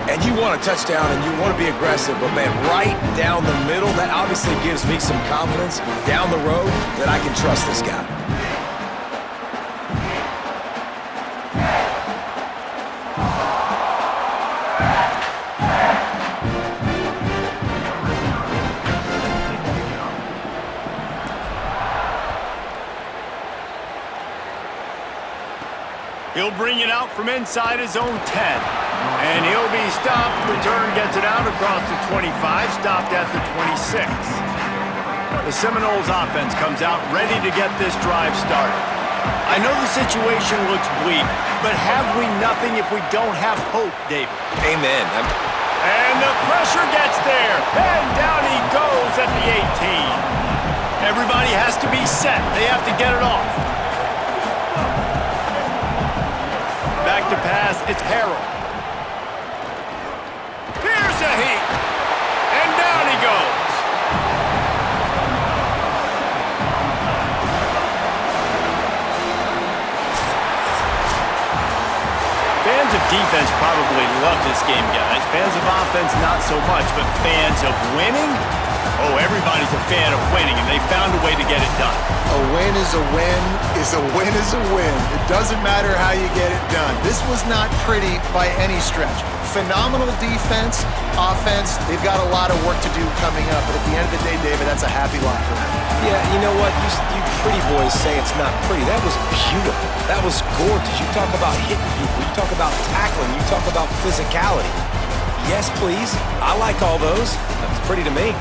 And you want a touchdown and you want to be aggressive, but man, right down the middle, that obviously gives me some confidence down the road that I can trust this guy. He'll bring it out from inside his own 10. And he'll be stopped. Return gets it out across the 25, stopped at the 26. The Seminoles offense comes out ready to get this drive started. I know the situation looks bleak, but have we nothing if we don't have hope, David? Amen. And the pressure gets there. And down he goes at the 18. Everybody has to be set. They have to get it off. Back to pass, it's Harrell. Here's a heat. And down he goes. Fans of defense probably love this game, guys. Fans of offense, not so much, but fans of winning? Oh, everybody's a fan of winning, and they found a way to get it done. A win is a win is a win is a win. It doesn't matter how you get it done. This was not pretty by any stretch. Phenomenal defense, offense. They've got a lot of work to do coming up, but at the end of the day, David, that's a happy lot for them. Yeah, you know what? You pretty boys say it's not pretty. That was beautiful. That was gorgeous. You talk about hitting people. You talk about tackling. You talk about physicality. Yes, please. I like all those. That's pretty to me.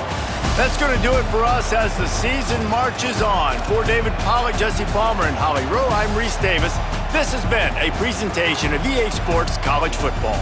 That's going to do it for us as the season marches on. For David Pollack, Jesse Palmer, and Holly Rowe, I'm Reese Davis. This has been a presentation of EA Sports College Football.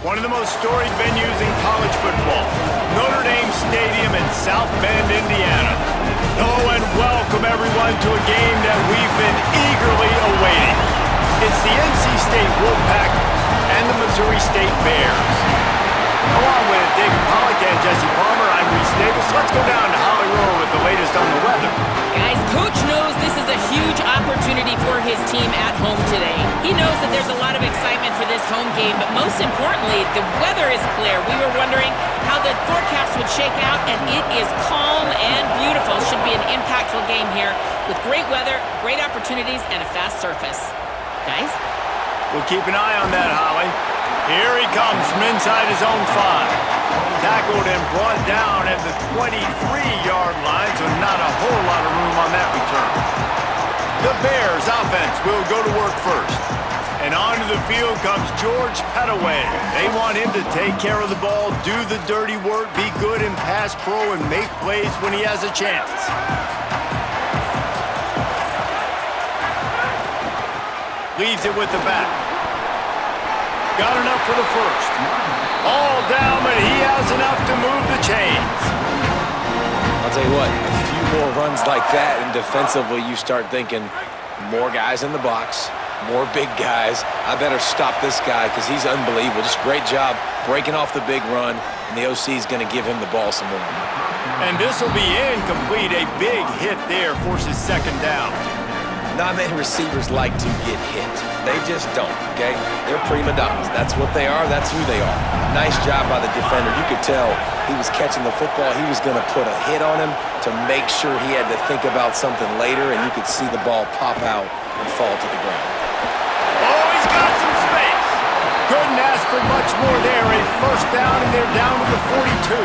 One of the most storied venues in college football, Notre Dame Stadium in South Bend, Indiana. Oh, and welcome everyone to a game that we've been eagerly awaiting. It's the NC State Wolfpack and the Missouri State Bears. Along with David Pollack and Jesse Palmer, I'm Reese Davis. Let's go down to Holly Rowe with the latest on the weather. Guys, Coach knows this is a huge opportunity for his team at home today. He knows that there's a lot of excitement for this home game, but most importantly, the weather is clear. We were wondering how the forecast would shake out, and it is calm and beautiful. Should be an impactful game here with great weather, great opportunities, and a fast surface. Guys? We'll keep an eye on that, Holly. Here he comes from inside his own 5. Tackled and brought down at the 23-yard line, so not a whole lot of room on that return. The Bears offense will go to work first. And onto the field comes George Pettaway. They want him to take care of the ball, do the dirty work, be good in pass pro, and make plays when he has a chance. Leaves it with the back. Got enough for the first. All down, but he has enough to move the chains. I'll tell you what, a few more runs like that, and defensively you start thinking more guys in the box, more big guys. I better stop this guy because he's unbelievable. Just great job breaking off the big run, and the OC is going to give him the ball some more. And this will be incomplete. A big hit there forces second down. Not many receivers like to get hit. They just don't, okay? They're prima donnas. That's what they are. That's who they are. Nice job by the defender. You could tell he was catching the football. He was going to put a hit on him to make sure he had to think about something later, and you could see the ball pop out and fall to the ground. Oh, he's got some space. Couldn't ask for much more there. A first down, and they're down to the 42.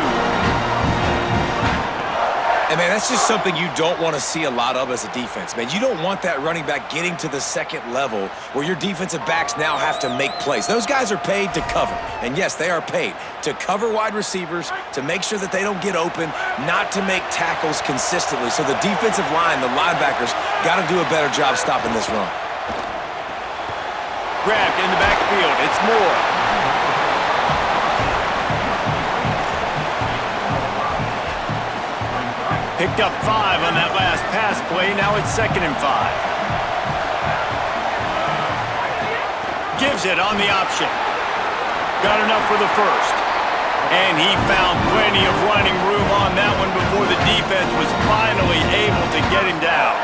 And, man, that's just something you don't want to see a lot of as a defense, man. You don't want that running back getting to the second level where your defensive backs now have to make plays. Those guys are paid to cover. And, yes, they are paid to cover wide receivers, to make sure that they don't get open, not to make tackles consistently. So the defensive line, the linebackers, got to do a better job stopping this run. Grabbed in the backfield. It's Moore. Picked up 5 on that last pass play. Now it's 2nd and 5. Gives it on the option. Got enough for the first. And he found plenty of running room on that one before the defense was finally able to get him down.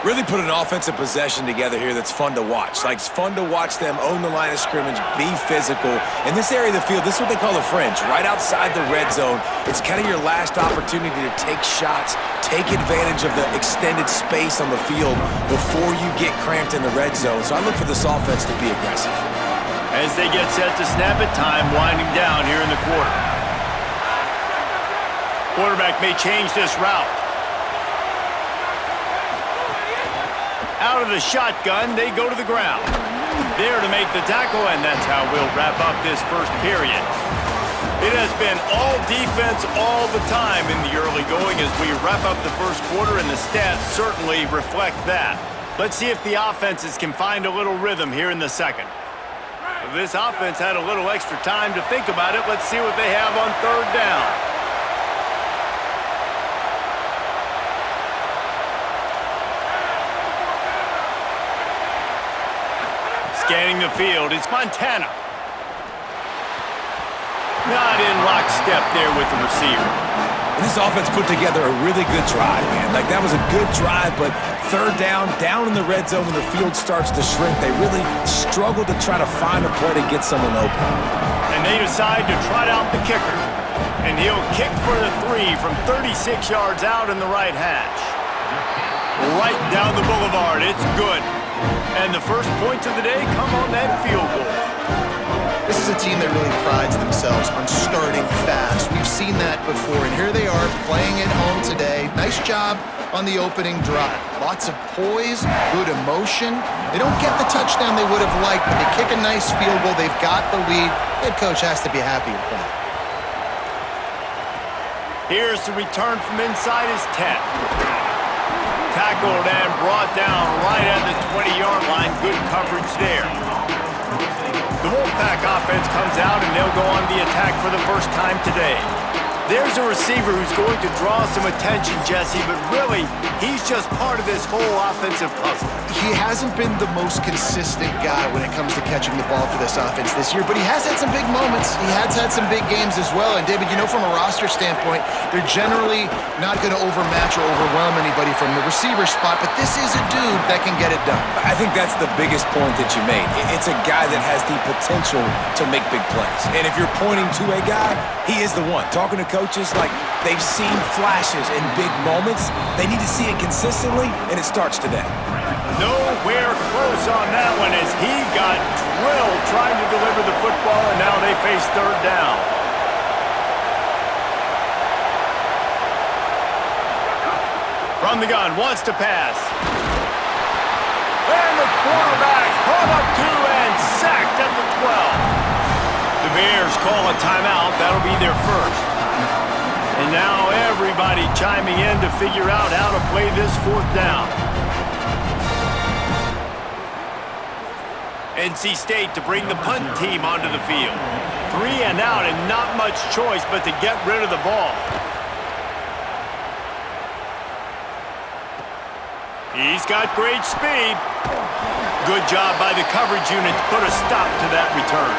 Really put an offensive possession together here that's fun to watch. Like, it's fun to watch them own the line of scrimmage, be physical. In this area of the field, this is what they call the fringe, right outside the red zone. It's kind of your last opportunity to take shots, take advantage of the extended space on the field before you get cramped in the red zone. So I look for this offense to be aggressive. As they get set to snap it, time winding down here in the quarter. Quarterback may change this route. Out of the shotgun, they go to the ground. There to make the tackle, and that's how we'll wrap up this first period. It has been all defense all the time in the early going as we wrap up the first quarter, and the stats certainly reflect that. Let's see if the offenses can find a little rhythm here in the second. This offense had a little extra time to think about it. Let's see what they have on 3rd down. Scanning the field, it's Montana. Not in lockstep there with the receiver. And this offense put together a really good drive, man. Like, that was a good drive, but 3rd down in the red zone when the field starts to shrink, they really struggled to try to find a play to get someone open. And they decide to trot out the kicker. And he'll kick for the 3 from 36 yards out in the right hash. Right down the boulevard, it's good. And the first points of the day come on that field goal. This is a team that really prides themselves on starting fast. We've seen that before, and here they are playing at home today. Nice job on the opening drive. Lots of poise, good emotion. They don't get the touchdown they would have liked, but they kick a nice field goal. They've got the lead. Head coach has to be happy with that. Here's the return from inside his 10. Tackled and brought down right at the 20-yard line. Good coverage there. The Wolfpack offense comes out, and they'll go on the attack for the first time today. There's a receiver who's going to draw some attention, Jesse, but really, he's just part of this whole offensive puzzle. He hasn't been the most consistent guy when it comes to catching the ball for this offense this year, but he has had some big moments. He has had some big games as well. And, David, you know, from a roster standpoint, they're generally not going to overmatch or overwhelm anybody from the receiver spot, but this is a dude that can get it done. I think that's the biggest point that you made. It's a guy that has the potential to make big plays. And if you're pointing to a guy, he is the one. Talking to coaches, like, they've seen flashes in big moments. They need to see it consistently, and it starts today. Nowhere close on that one as he got drilled trying to deliver the football, and now they face third down. From the gun, wants to pass. And the quarterback caught up to and sacked at the 12. The Bears call a timeout. That'll be their first. And now everybody chiming in to figure out how to play this fourth down. NC State to bring the punt team onto the field. 3 and out and not much choice but to get rid of the ball. He's got great speed. Good job by the coverage unit to put a stop to that return.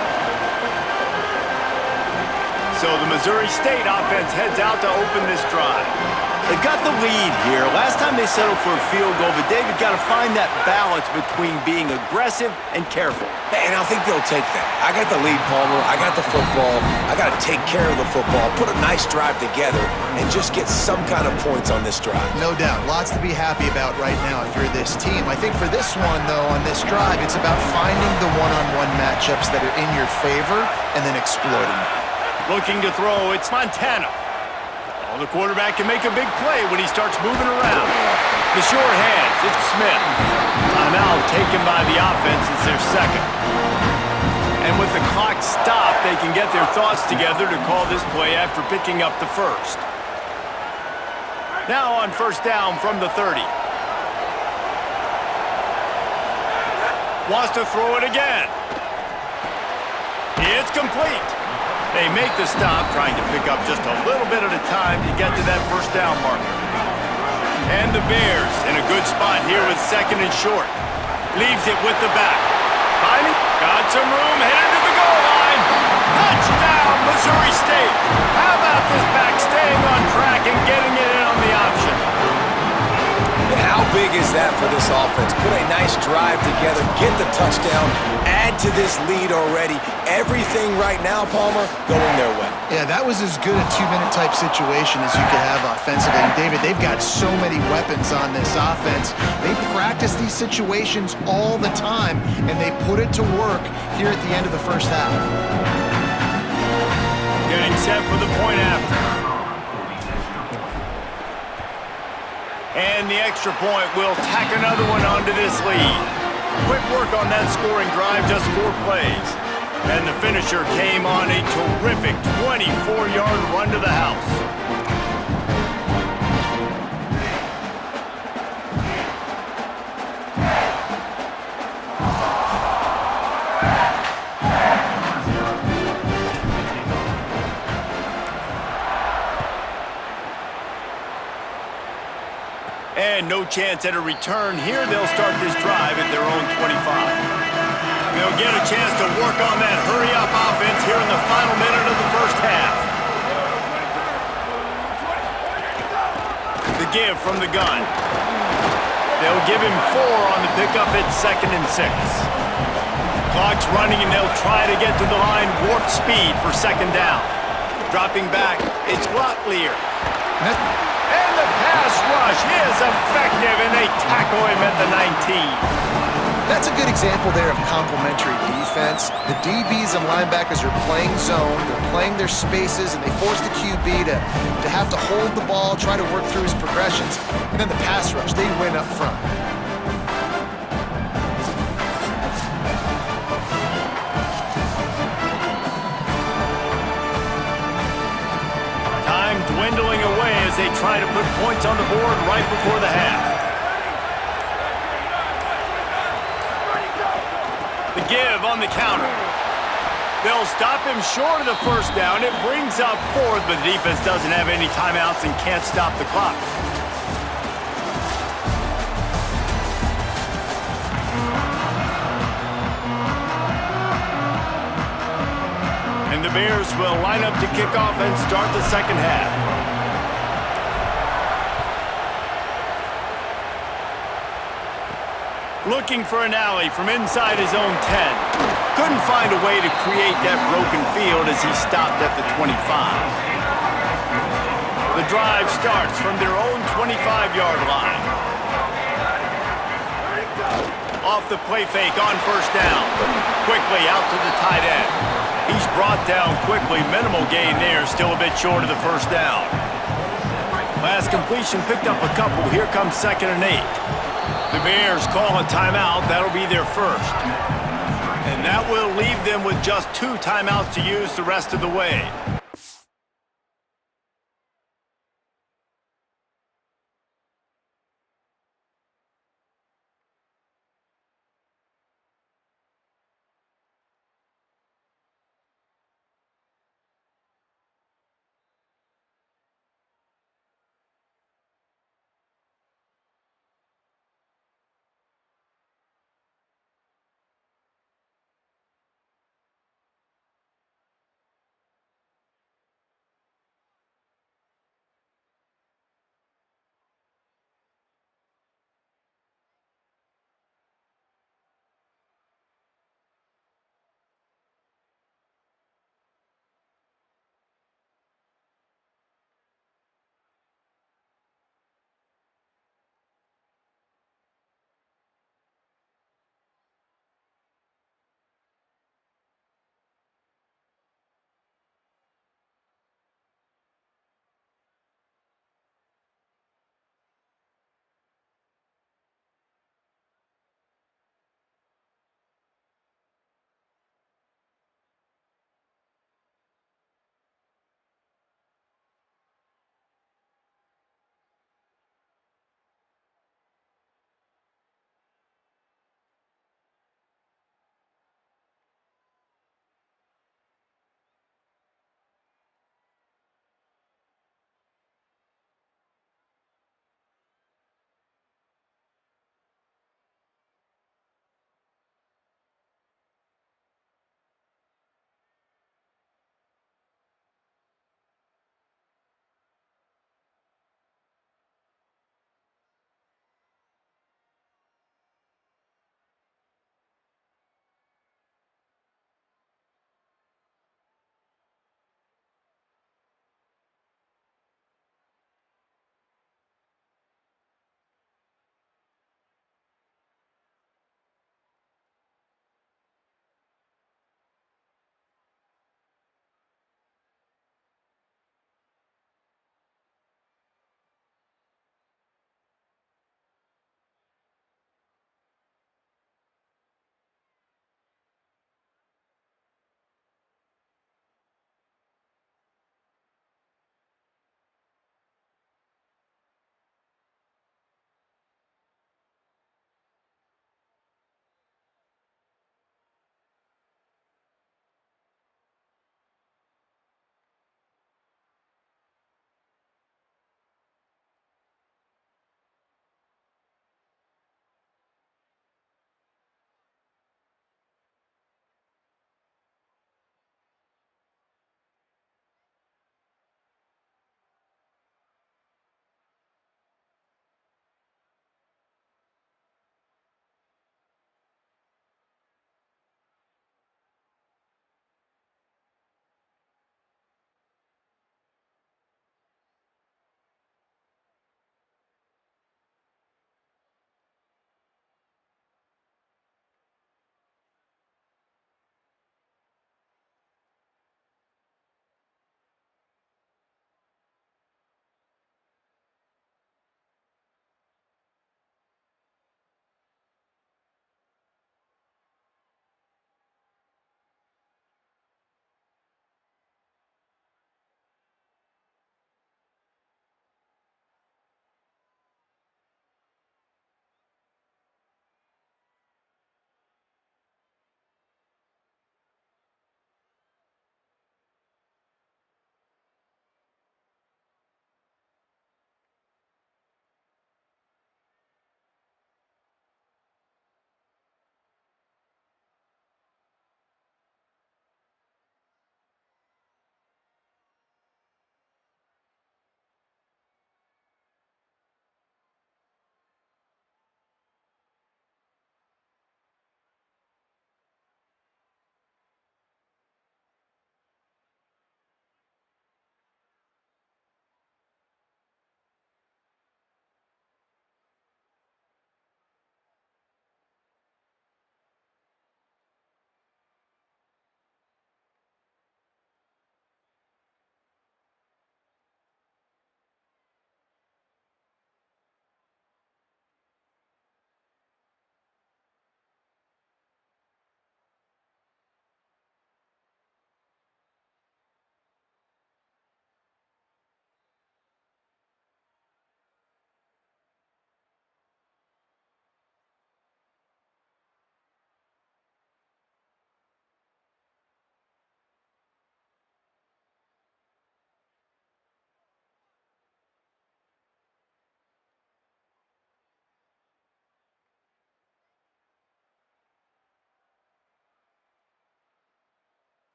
So the Missouri State offense heads out to open this drive. They've got the lead here. Last time they settled for a field goal, but David got to find that balance between being aggressive and careful. And I think they'll take that. I got the lead, Palmer. I got the football. I got to take care of the football, put a nice drive together, and just get some kind of points on this drive. No doubt. Lots to be happy about right now if you're this team. I think for this one, though, on this drive, it's about finding the one-on-one matchups that are in your favor and then exploiting them. Looking to throw, it's Montana. Oh, the quarterback can make a big play when he starts moving around. The short hands, it's Smith. Timeout taken by the offense. It's their second. And with the clock stopped, they can get their thoughts together to call this play after picking up the first. Now on first down from the 30. Wants to throw it again. It's complete. They make the stop, trying to pick up just a little bit at a time to get to that first down marker. And the Bears in a good spot here with second and short. Leaves it with the back. Finally, got some room, headed to the goal line. Touchdown, Missouri State. How about this back staying on track and getting it in on the option? And how big is that for this offense? Put a nice drive together, get the touchdown, add to this lead already. Everything right now, Palmer, going their way. Yeah, that was as good a two-minute type situation as you could have offensively. And David, they've got so many weapons on this offense. They practice these situations all the time, and they put it to work here at the end of the first half. Getting set for the point after. And the extra point will tack another one onto this lead. Quick work on that scoring drive, just 4 plays. And the finisher came on a terrific 24-yard run to the house. And no chance at a return here. They'll start this drive at their own 25. They'll get a chance to work on that hurry-up offense here in the final minute of the first half. The give from the gun. They'll give him 4 on the pickup at 2nd and 6. Clock's running, and they'll try to get to the line warp speed for 2nd down. Dropping back, it's Locklear. And the pass rush is effective, and they tackle him at the 19. That's a good example there of complementary defense. The DBs and linebackers are playing zone, they're playing their spaces, and they force the QB to have to hold the ball, try to work through his progressions. And then the pass rush, they win up front. Time dwindling away as they try to put points on the board right before the half. The give on the counter. They'll stop him short of the first down. It brings up fourth, but the defense doesn't have any timeouts and can't stop the clock. And the Bears will line up to kick off and start the second half. Looking for an alley from inside his own 10. Couldn't find a way to create that broken field as he stopped at the 25. The drive starts from their own 25-yard line. Off the play fake on first down. Quickly out to the tight end. He's brought down quickly. Minimal gain there. Still a bit short of the first down. Last completion picked up a couple. Here comes 2nd and 8. The Bears call a timeout. That'll be their first. And that will leave them with just 2 timeouts to use the rest of the way.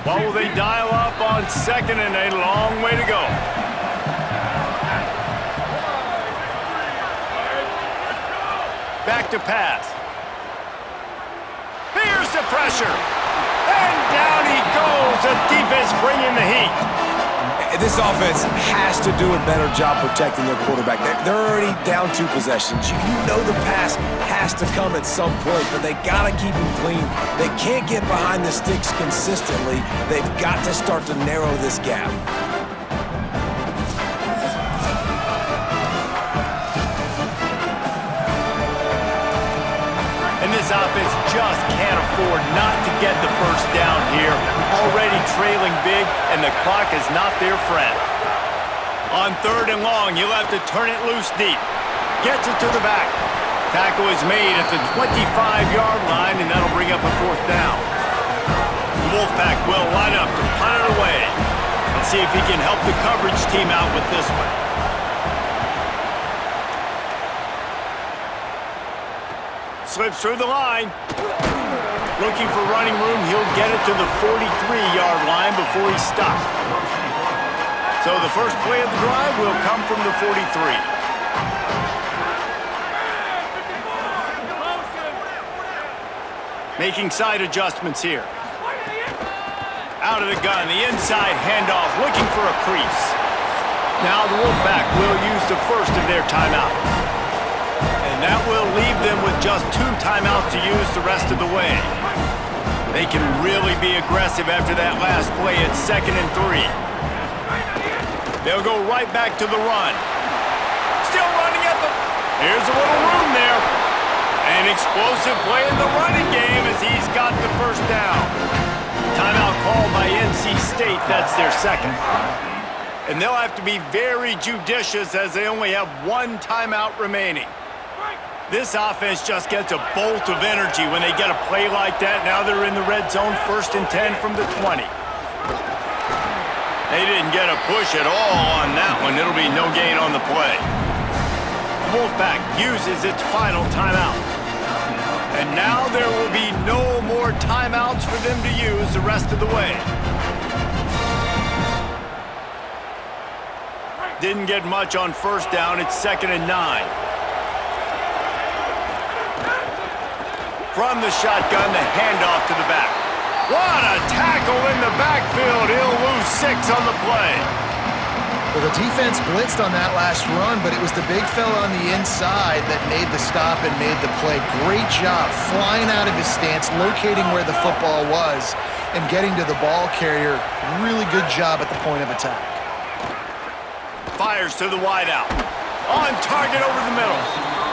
What will they dial up on second and a long way to go? Back to pass. Here's the pressure. And down he goes. The defense bringing the heat. This offense has to do a better job protecting their quarterback. They're already down 2 possessions. You know the pass has to come at some point, but they got to keep him clean. They can't get behind the sticks consistently. They've got to start to narrow this gap. And this offense just can't afford not to get the first down here. Already trailing big, and the clock is not their friend. On 3rd and long, you'll have to turn it loose deep. Gets it to the back. Tackle is made at the 25-yard line, and that'll bring up a 4th down. The Wolfpack will line up to punt it away. Let's see if he can help the coverage team out with this one. Slips through the line. Looking for running room. He'll get it to the 43-yard line before he's stopped. So the first play of the drive will come from the 43. Making side adjustments here. Out of the gun, the inside handoff, looking for a crease. Now the Wolfpack will use the first of their timeouts. And that will leave them with just 2 timeouts to use the rest of the way. They can really be aggressive after that last play at 2nd and 3. They'll go right back to the run. Still running at the... Here's a little room there. An explosive play in the running game as he's got the first down. Timeout called by NC State. That's their 2nd. And they'll have to be very judicious as they only have 1 timeout remaining. This offense just gets a bolt of energy when they get a play like that. Now they're in the red zone, 1st and 10 from the 20. They didn't get a push at all on that one. It'll be no gain on the play. The Wolfpack uses its final timeout. And now there will be no more timeouts for them to use the rest of the way. Didn't get much on 1st down. It's 2nd and 9. From the shotgun, the handoff to the back. What a tackle in the backfield. He'll lose 6 on the play. Well, the defense blitzed on that last run, but it was the big fella on the inside that made the stop and made the play. Great job flying out of his stance, locating where the football was, and getting to the ball carrier. Really good job at the point of attack. Fires to the wideout. On target over the middle.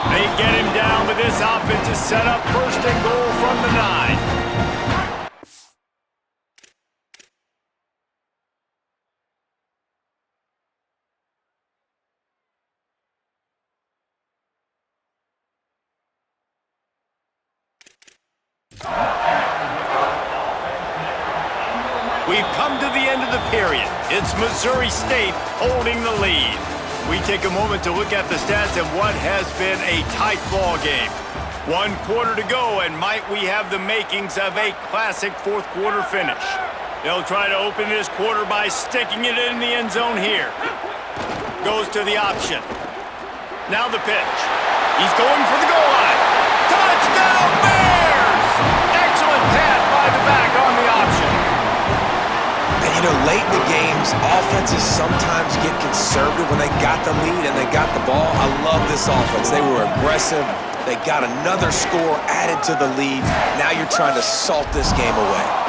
They get him down, but this offense is set up 1st and goal from the 9. We've come to the end of the period. It's Missouri State holding the lead. We take a moment to look at the stats of what has been a tight ball game. 1 quarter to go, and might we have the makings of a classic 4th quarter finish. They'll try to open this quarter by sticking it in the end zone here. Goes to the option. Now the pitch. He's going for the goal line. Touchdown Bears! Excellent pass by the back on the option. And you know, late in the games, offenses sometimes get conservative when they got the lead and they got the ball. I love this offense. They were aggressive. They got another score added to the lead. Now you're trying to salt this game away.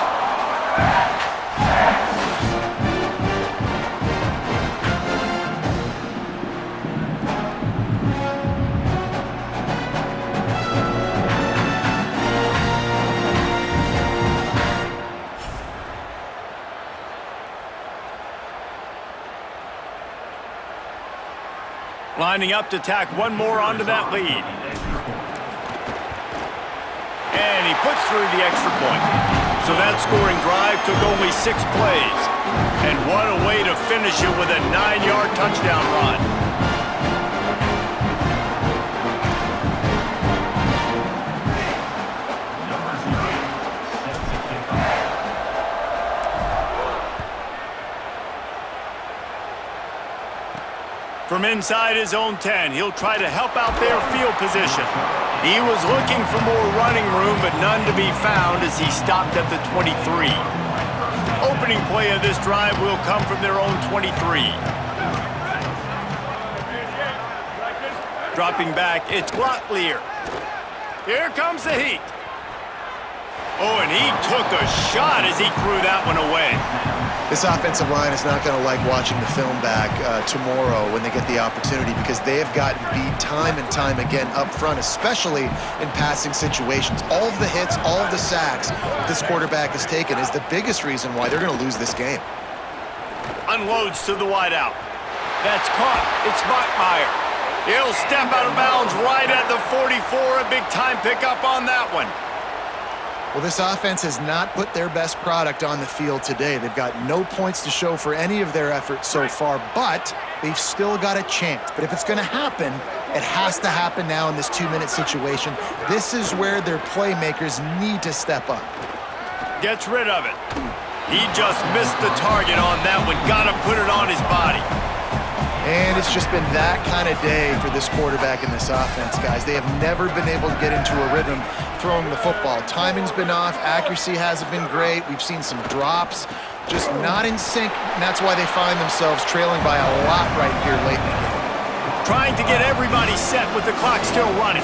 Lining up to tack one more onto that lead. And he puts through the extra point. So that scoring drive took only 6 plays. And what a way to finish it with a 9-yard touchdown run. From inside his own 10, he'll try to help out their field position. He was looking for more running room, but none to be found as he stopped at the 23. Opening play of this drive will come from their own 23. Dropping back, it's Locklear. Here comes the heat. Oh, and he took a shot as he threw that one away. This offensive line is not going to like watching the film back tomorrow when they get the opportunity, because they have gotten beat time and time again up front, especially in passing situations. All of the hits, all of the sacks this quarterback has taken is the biggest reason why they're going to lose this game. Unloads to the wideout. That's caught. It's Bachmeier. He'll step out of bounds right at the 44. A big-time pickup on that one. Well, this offense has not put their best product on the field today. They've got no points to show for any of their efforts so far, but they've still got a chance. But if it's going to happen, it has to happen now in this 2-minute situation. This is where their playmakers need to step up. Gets rid of it. He just missed the target on that one. Got to put it on his body. And it's just been that kind of day for this quarterback and this offense, guys. They have never been able to get into a rhythm throwing the football. Timing's been off. Accuracy hasn't been great. We've seen some drops, just not in sync, and that's why they find themselves trailing by a lot right here late in the game. Trying to get everybody set with the clock still running.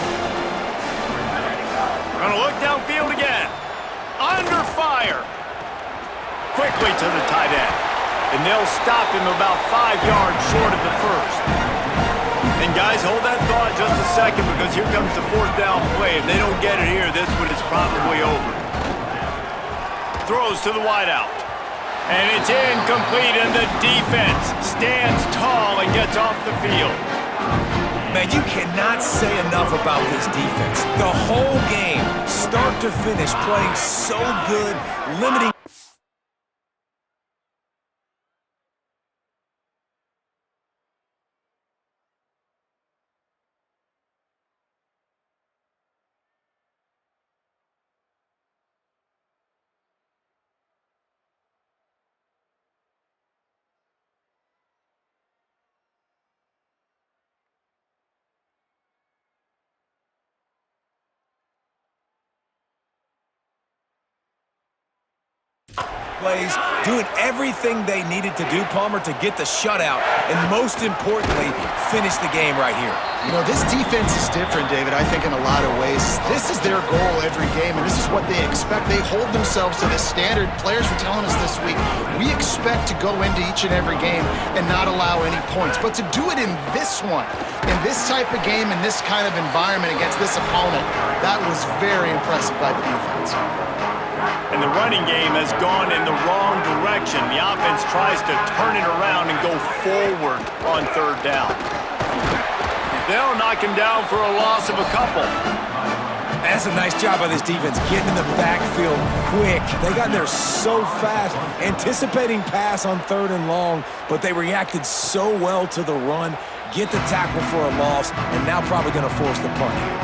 Gonna look downfield again. Under fire. Quickly to the tight end. And they'll stop him about 5 yards short of the first. And guys, hold that thought just a second, because here comes the 4th down play. If they don't get it here, this one is probably over. Throws to the wideout. And it's incomplete, and the defense stands tall and gets off the field. Man, you cannot say enough about this defense. The whole game, start to finish, playing so good, limiting. Plays, doing everything they needed to do, Palmer, to get the shutout, and most importantly, finish the game right here. You know, this defense is different, David, I think in a lot of ways. This is their goal every game, and this is what they expect. They hold themselves to this standard. Players were telling us this week, we expect to go into each and every game and not allow any points. But to do it in this one, in this type of game, in this kind of environment against this opponent, that was very impressive by the defense. And the running game has gone in the wrong direction. The offense tries to turn it around and go forward on 3rd down. They'll knock him down for a loss of a couple. That's a nice job by this defense, getting in the backfield quick. They got there so fast, anticipating pass on 3rd and long, but they reacted so well to the run, get the tackle for a loss, and now probably going to force the punt here.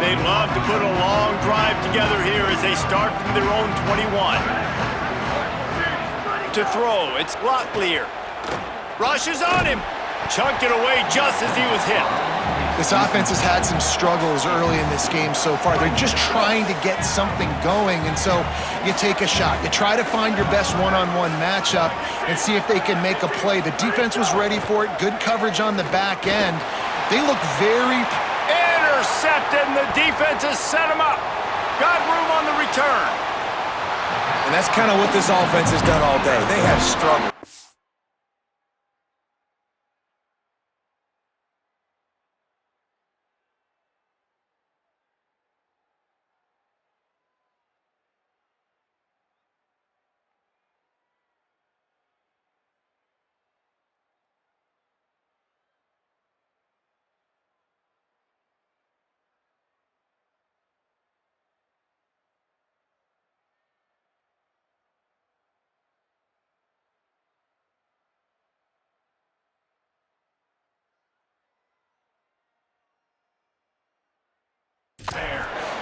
They'd love to put a long drive together here as they start from their own 21. To throw, it's Locklear. Rushes on him. Chucked it away just as he was hit. This offense has had some struggles early in this game so far. They're just trying to get something going, and so you take a shot. You try to find your best one-on-one matchup and see if they can make a play. The defense was ready for it. Good coverage on the back end. They look very... Intercepted, and the defense has set him up. Got room on the return. And that's kind of what this offense has done all day. They have struggled.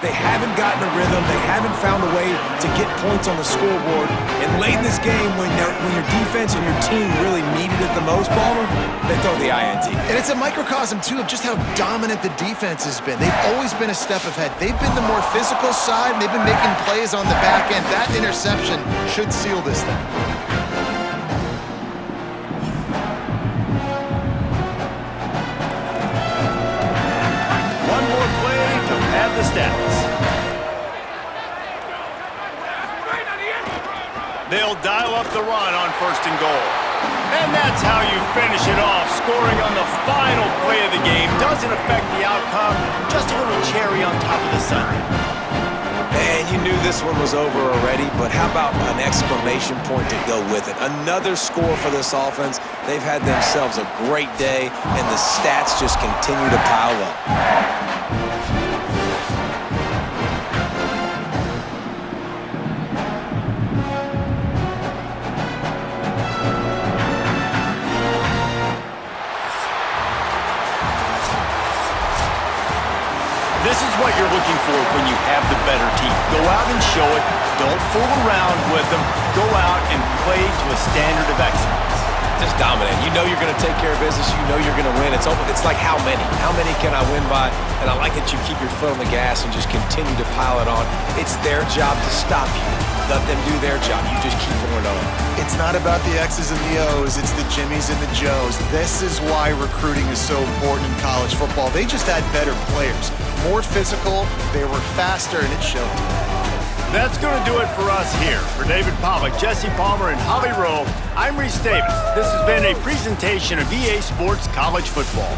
They haven't gotten a rhythm. They haven't found a way to get points on the scoreboard. And late in this game, when your defense and your team really needed it the most, Palmer, they throw the INT. And it's a microcosm, too, of just how dominant the defense has been. They've always been a step ahead. They've been the more physical side, and they've been making plays on the back end. That interception should seal this thing. One more play to pad the stats. They'll dial up the run on 1st and goal. And that's how you finish it off. Scoring on the final play of the game doesn't affect the outcome. Just a little cherry on top of the sundae. And you knew this one was over already, but how about an exclamation point to go with it? Another score for this offense. They've had themselves a great day, and the stats just continue to pile up. This is what you're looking for when you have the better team. Go out and show it. Don't fool around with them. Go out and play to a standard of excellence. Just dominant. You know you're going to take care of business. You know you're going to win. It's like how many? How many can I win by? And I like that you keep your foot on the gas and just continue to pile it on. It's their job to stop you. Let them do their job. You just keep going on. It's not about the X's and the O's. It's the Jimmies and the Joes. This is why recruiting is so important in college football. They just had better players. More physical, they were faster, and it showed today. That's going to do it for us here. For David Pollack, Jesse Palmer, and Holly Rowe, I'm Reese Davis. This has been a presentation of EA Sports College Football.